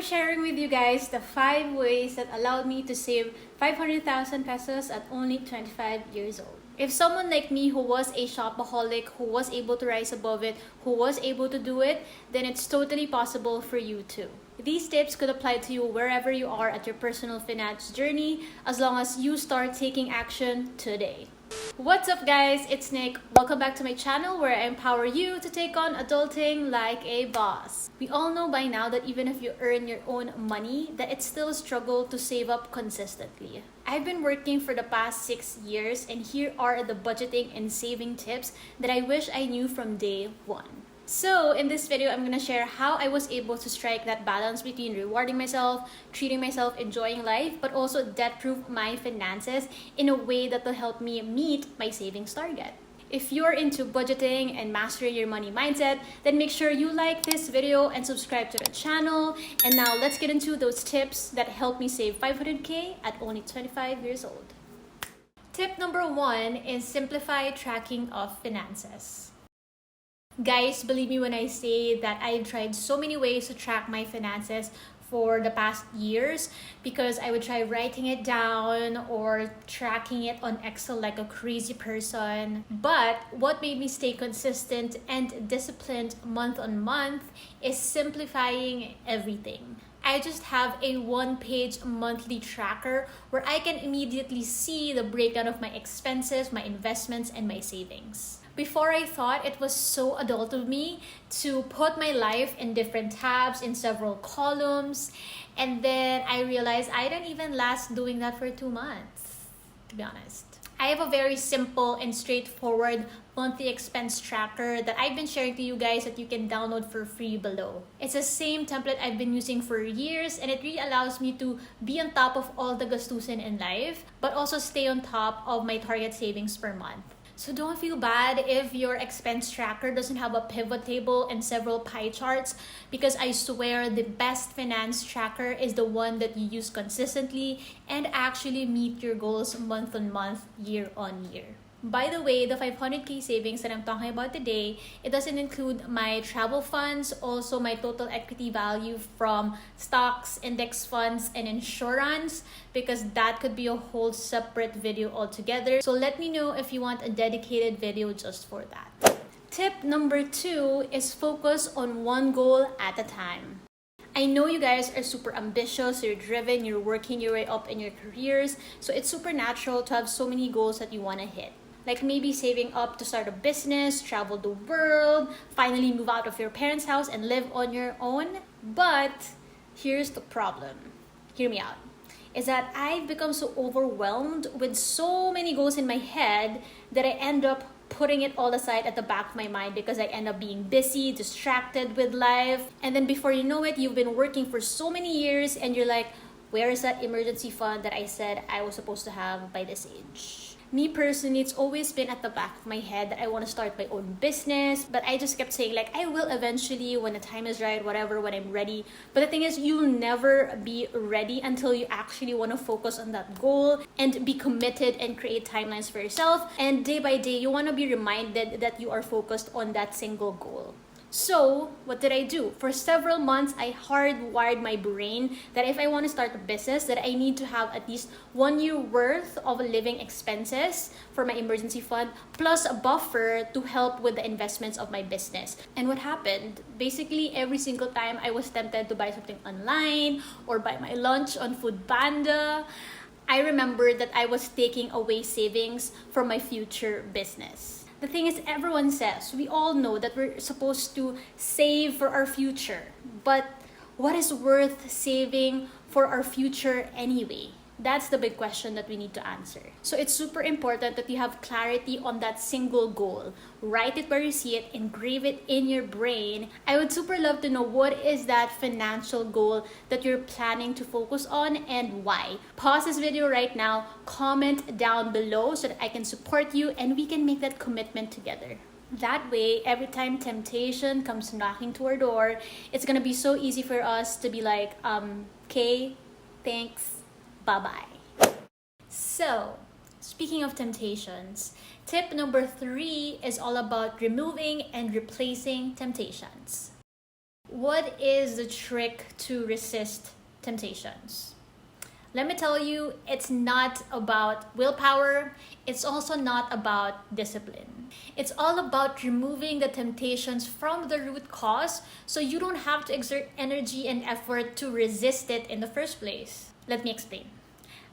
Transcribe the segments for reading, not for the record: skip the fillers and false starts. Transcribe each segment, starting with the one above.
I'm sharing with you guys the 5 ways that allowed me to save 500,000 pesos at only 25 years old. If someone like me who was a shopaholic, who was able to rise above it, who was able to do it, then it's totally possible for you too. These tips could apply to you wherever you are at your personal finance journey, as long as you start taking action today. What's up guys, it's Nick. Welcome back to my channel where I empower you to take on adulting like a boss. We all know by now that even if you earn your own money, that it's still a struggle to save up consistently. I've been working for the past 6 years, and here are the budgeting and saving tips that I wish I knew from day one. So in this video, I'm gonna share how I was able to strike that balance between rewarding myself, treating myself, enjoying life, but also debt-proof my finances in a way that will help me meet my savings target. If you're into budgeting and mastering your money mindset, then make sure you like this video and subscribe to the channel. And now let's get into those tips that help me save 500K at only 25 years old. Tip number 1 is simplify tracking of finances. Guys, believe me when I say that I've tried so many ways to track my finances for the past years, because I would try writing it down or tracking it on Excel like a crazy person. But what made me stay consistent and disciplined month on month is simplifying everything. I just have a 1-page monthly tracker where I can immediately see the breakdown of my expenses, my investments, and my savings. Before, I thought it was so adult of me to put my life in different tabs, in several columns, and then I realized I didn't even last doing that for 2 months, to be honest. I have a very simple and straightforward monthly expense tracker that I've been sharing to you guys that you can download for free below. It's the same template I've been using for years, and it really allows me to be on top of all the gastusin in life, but also stay on top of my target savings per month. So don't feel bad if your expense tracker doesn't have a pivot table and several pie charts, because I swear the best finance tracker is the one that you use consistently and actually meet your goals month on month, year on year. By the way, the 500K savings that I'm talking about today, it doesn't include my travel funds, also my total equity value from stocks, index funds, and insurance, because that could be a whole separate video altogether. So let me know if you want a dedicated video just for that. Tip number 2 is focus on one goal at a time. I know you guys are super ambitious, you're driven, you're working your way up in your careers, so it's super natural to have so many goals that you want to hit. Like maybe saving up to start a business, travel the world, finally move out of your parents' house and live on your own. But here's the problem. Hear me out. Is that I've become so overwhelmed with so many goals in my head that I end up putting it all aside at the back of my mind, because I end up being busy, distracted with life. And then before you know it, you've been working for so many years and you're like, where is that emergency fund that I said I was supposed to have by this age? Me personally, it's always been at the back of my head that I want to start my own business, but I just kept saying like, I will eventually when the time is right, whatever, when I'm ready. But the thing is, you'll never be ready until you actually want to focus on that goal and be committed and create timelines for yourself. And day by day, you want to be reminded that you are focused on that single goal. So what did I do? For several months, I hardwired my brain that if I want to start a business, that I need to have at least 1 year worth of living expenses for my emergency fund, plus a buffer to help with the investments of my business. And what happened? Basically, every single time I was tempted to buy something online or buy my lunch on Foodpanda, I remembered that I was taking away savings from my future business. The thing is, everyone says, we all know that we're supposed to save for our future. But what is worth saving for our future anyway? That's the big question that we need to answer. So it's super important that you have clarity on that single goal. Write it where you see it, engrave it in your brain. I would super love to know what is that financial goal that you're planning to focus on and why. Pause this video right now, comment down below so that I can support you and we can make that commitment together. That way, every time temptation comes knocking to our door, it's gonna be so easy for us to be like, okay, thanks. Bye-bye. So, speaking of temptations, tip number 3 is all about removing and replacing temptations. What is the trick to resist temptations? Let me tell you, it's not about willpower. It's also not about discipline. It's all about removing the temptations from the root cause so you don't have to exert energy and effort to resist it in the first place. Let me explain.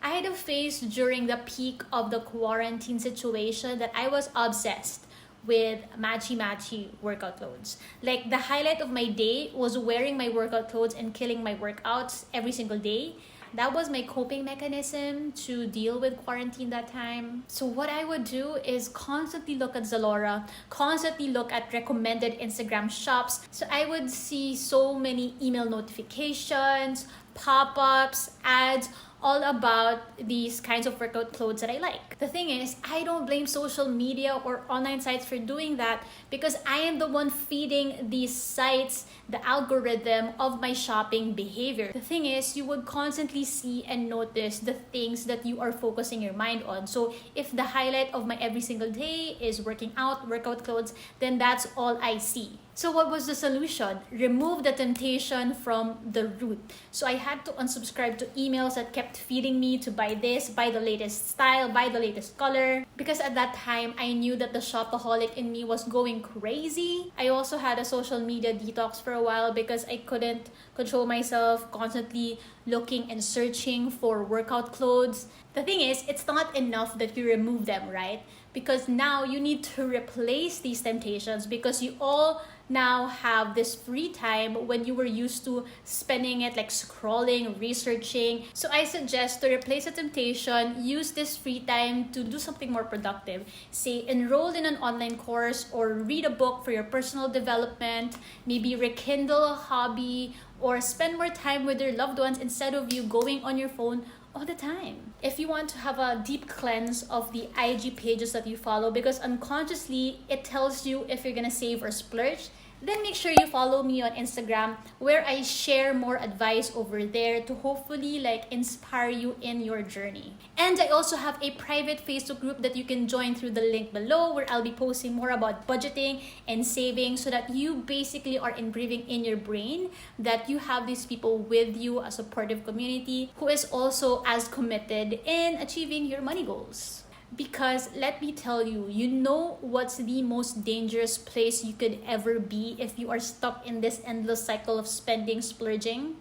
I had a phase during the peak of the quarantine situation that I was obsessed with matchy workout clothes. Like, the highlight of my day was wearing my workout clothes and killing my workouts every single day. That was my coping mechanism to deal with quarantine that time. So what I would do is constantly look at Zalora, constantly look at recommended Instagram shops. So I would see so many email notifications, pop-ups, ads, all about these kinds of workout clothes that I like. The thing is, I don't blame social media or online sites for doing that because I am the one feeding these sites the algorithm of my shopping behavior. The thing is, you would constantly see and notice the things that you are focusing your mind on. So if the highlight of my every single day is working out, workout clothes, then that's all I see. So what was the solution? Remove the temptation from the root. So I had to unsubscribe to emails that kept feeding me to buy this, buy the latest style, buy the latest color. Because at that time, I knew that the shopaholic in me was going crazy. I also had a social media detox for a while because I couldn't control myself, constantly looking and searching for workout clothes. The thing is, it's not enough that you remove them, right? Because now you need to replace these temptations because you all now have this free time when you were used to spending it like scrolling, researching. So I suggest to replace the temptation, use this free time to do something more productive. Say, enroll in an online course or read a book for your personal development, maybe rekindle a hobby, or spend more time with your loved ones instead of you going on your phone all the time. If you want to have a deep cleanse of the IG pages that you follow, because unconsciously it tells you if you're gonna save or splurge, then make sure you follow me on Instagram where I share more advice over there to hopefully like inspire you in your journey. And I also have a private Facebook group that you can join through the link below where I'll be posting more about budgeting and saving so that you basically are engraving in your brain that you have these people with you, a supportive community who is also as committed in achieving your money goals. Because let me tell you, you know what's the most dangerous place you could ever be if you are stuck in this endless cycle of spending, splurging?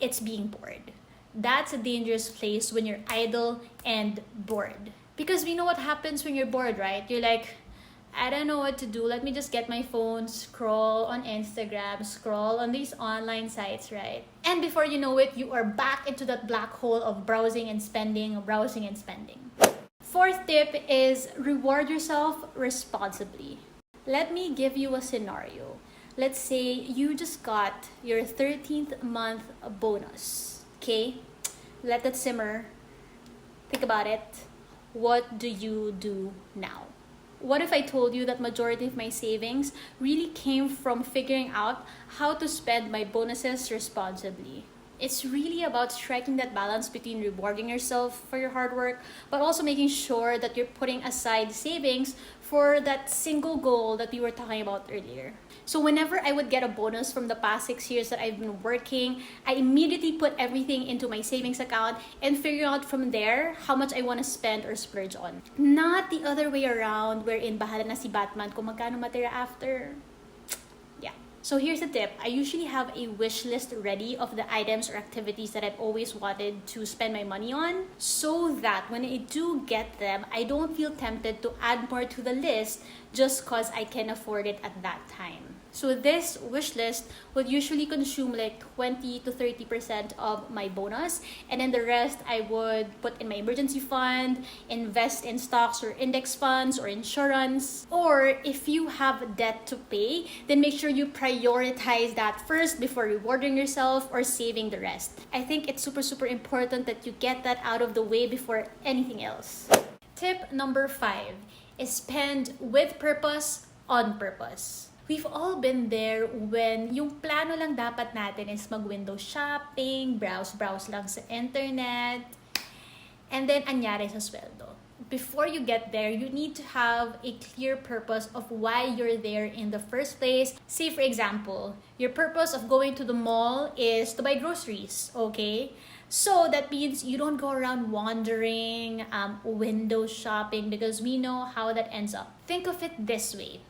It's being bored. That's a dangerous place when you're idle and bored. Because we know what happens when you're bored, right? You're like, I don't know what to do. Let me just get my phone, scroll on Instagram, scroll on these online sites, right? And before you know it, you are back into that black hole of browsing and spending, browsing and spending. Fourth tip is reward yourself responsibly. Let me give you a scenario. Let's say you just got your 13th month bonus. Okay? Let that simmer. Think about it. What do you do now? What if I told you that majority of my savings really came from figuring out how to spend my bonuses responsibly? It's really about striking that balance between rewarding yourself for your hard work, but also making sure that you're putting aside savings for that single goal that we were talking about earlier. So whenever I would get a bonus from the past 6 years that I've been working, I immediately put everything into my savings account and figure out from there how much I want to spend or splurge on. Not the other way around wherein bahala na si Batman kung magkano matira after. Yeah. So here's the tip. I usually have a wish list ready of the items or activities that I've always wanted to spend my money on so that when I do get them, I don't feel tempted to add more to the list just because I can afford it at that time. So this wish list would usually consume like 20 to 30% of my bonus, and then the rest I would put in my emergency fund, invest in stocks or index funds or insurance. Or if you have debt to pay, then make sure you prioritize that first before rewarding yourself or saving the rest. I think it's super important that you get that out of the way before anything else. Tip number 5 is spend with purpose, on purpose. We've all been there when yung plano lang dapat natin is mag-window shopping, browse lang sa internet, and then anyari sa sweldo. before you get there, you need to have a clear purpose of why you're there in the first place. Say, for example, your purpose of going to the mall is to buy groceries, okay? So that means you don't go around wandering, window shopping, because we know how that ends up. Think of it this way.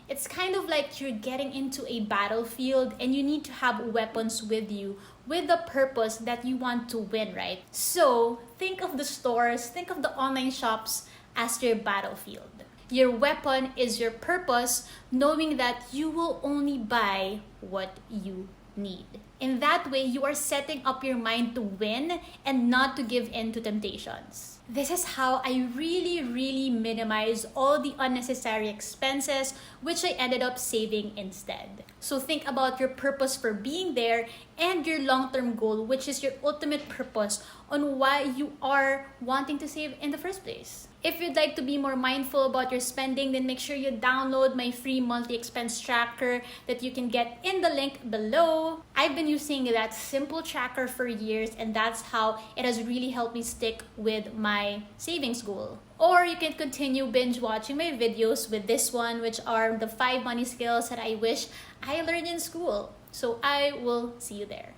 It's kind of like you're getting into a battlefield and you need to have weapons with you with the purpose that you want to win, right? So think of the stores, think of the online shops as your battlefield. Your weapon is your purpose, knowing that you will only buy what you need. In that way, you are setting up your mind to win and not to give in to temptations. This is how I really minimize all the unnecessary expenses, which I ended up saving instead. So think about your purpose for being there and your long-term goal, which is your ultimate purpose on why you are wanting to save in the first place. If you'd like to be more mindful about your spending, then make sure you download my free monthly expense tracker that you can get in the link below. I've been using that simple tracker for years, and that's how it has really helped me stick with my savings goal. Or you can continue binge watching my videos with this one, which are the 5 money skills that I wish I learned in school. So I will see you there.